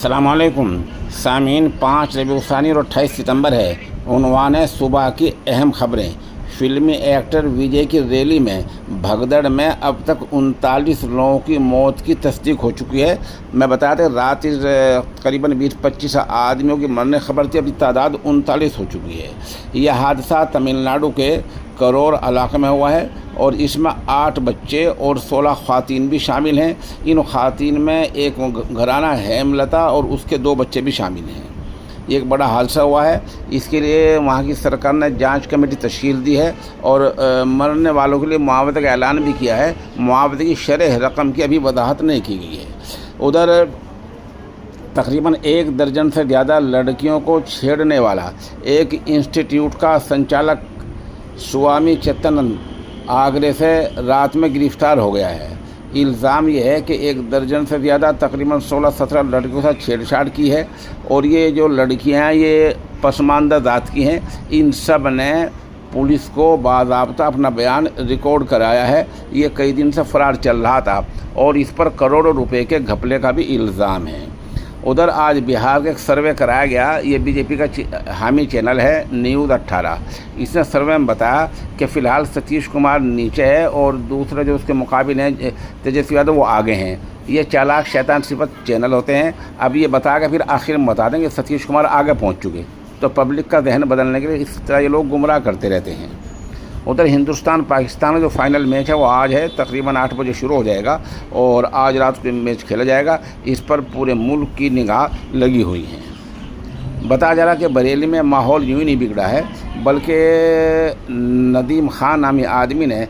अस्सलाम वालेकुम सामीन। 5 रबीउल सानी और 28 सितंबर है। उन्वान है सुबह की अहम खबरें। फिल्मी एक्टर विजय की रैली में भगदड़ में अब तक 39 लोगों की मौत की तस्दीक हो चुकी है। मैं बता दें रात करीबन 20-25 आदमियों की मरने खबर थी, अभी तादाद 39 हो चुकी है। यह हादसा तमिलनाडु के करोर इलाके में हुआ है और इसमें 8 बच्चे और 16 ख़वातीन भी शामिल हैं। इन ख़वातीन में एक घराना हेमलता और उसके 2 बच्चे भी शामिल हैं। ये एक बड़ा हादसा हुआ है। इसके लिए वहाँ की सरकार ने जांच कमेटी तश्कील दी है और मरने वालों के लिए मुआवजे का ऐलान भी किया है। मुआवजे की शरह रकम की अभी वजाहत नहीं की गई है। उधर तकरीबन 1 दर्जन से ज़्यादा लड़कियों को छेड़ने वाला एक इंस्टीट्यूट का संचालक स्वामी चित्तानंद आगरे से रात में गिरफ्तार हो गया है। इल्ज़ाम ये है कि 1 दर्जन से ज़्यादा तकरीबन 16-17 लड़कियों के साथ छेड़छाड़ की है और ये जो लड़कियां हैं ये पसमानदा ज़ात की हैं। इन सब ने पुलिस को बाज़ाब्ता अपना बयान रिकॉर्ड कराया है। ये कई दिन से फ़रार चल रहा था और इस पर करोड़ों रुपए के घपले का भी इल्ज़ाम है। उधर आज बिहार का एक सर्वे कराया गया। ये बीजेपी का हामी चैनल है न्यूज़ 18। इसने सर्वे में बताया कि फ़िलहाल सतीश कुमार नीचे है और दूसरे जो उसके मुकाबिल हैं तेजस्वी यादव वो आगे हैं। ये चालाक शैतान सिफत चैनल होते हैं। अब ये बता के फिर आखिर में बता देंगे सतीश कुमार आगे पहुँच चुके। तो पब्लिक का जहन बदलने के लिए इस तरह ये लोग गुमराह करते रहते हैं। उधर हिंदुस्तान पाकिस्तान का जो फाइनल मैच है वो आज है, तकरीबन 8 बजे शुरू हो जाएगा और आज रात को मैच खेला जाएगा। इस पर पूरे मुल्क की निगाह लगी हुई है। बताया जा रहा कि बरेली में माहौल यूँ ही नहीं बिगड़ा है, बल्कि नदीम खान नामी आदमी ने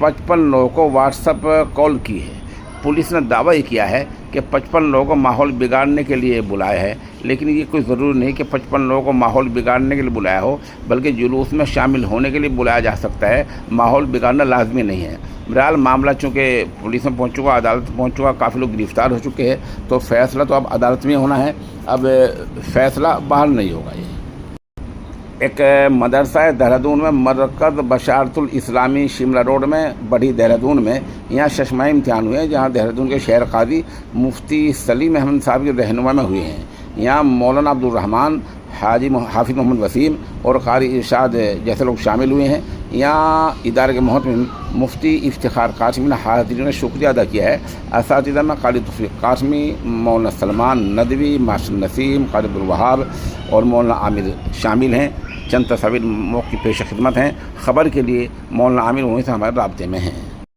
55 लोगों को व्हाट्सएप कॉल की है। पुलिस ने दावा ये किया है कि 55 लोगों को माहौल बिगाड़ने के लिए बुलाया है, लेकिन ये कोई ज़रूरी नहीं कि 55 लोगों को माहौल बिगाड़ने के लिए बुलाया हो, बल्कि जुलूस में शामिल होने के लिए बुलाया जा सकता है। माहौल बिगाड़ना लाजमी नहीं है। बहरहाल मामला चूँकि पुलिस में पहुँच चुका, अदालत में पहुँच चुका, काफ़ी लोग गिरफ्तार हो चुके हैं, तो फ़ैसला तो अब अदालत में होना है। अब फ़ैसला बाहर नहीं होगा। ये एक मदरसा है देहरादून में, मरकज़ बशारतुल इस्लामी शिमला रोड में बड़ी देहरादून में। यहाँ शशमाही इम्तिहान हुए हैं, जहाँ देहरादून के शहर काजी मुफ्ती सलीम अहमद साहब की रहनुमा में हुए हैं। यहाँ मौलाना अब्दुल रहमान, हाफिज़ मोहम्मद वसीम और कारी इरशाद जैसे लोग शामिल हुए हैं। यहाँ इदारे के मोहतमिम मुफ्ती इफ्तिखार कासमी ने हाज़रीन ने शुक्रिया अदा किया है। असातिज़ा में कारी तौफ़ीक़ कासमी, मौलाना सलमान नदवी, मास्टर नसीम, कारी अब्दुल वहाब और मौलाना आमिर शामिल हैं। चंद तस्वीर मौक़िफ़ पेश खिदमत हैं। ख़बर के लिए मौलाना आमिर वहीं से हमारे राब्ते में हैं।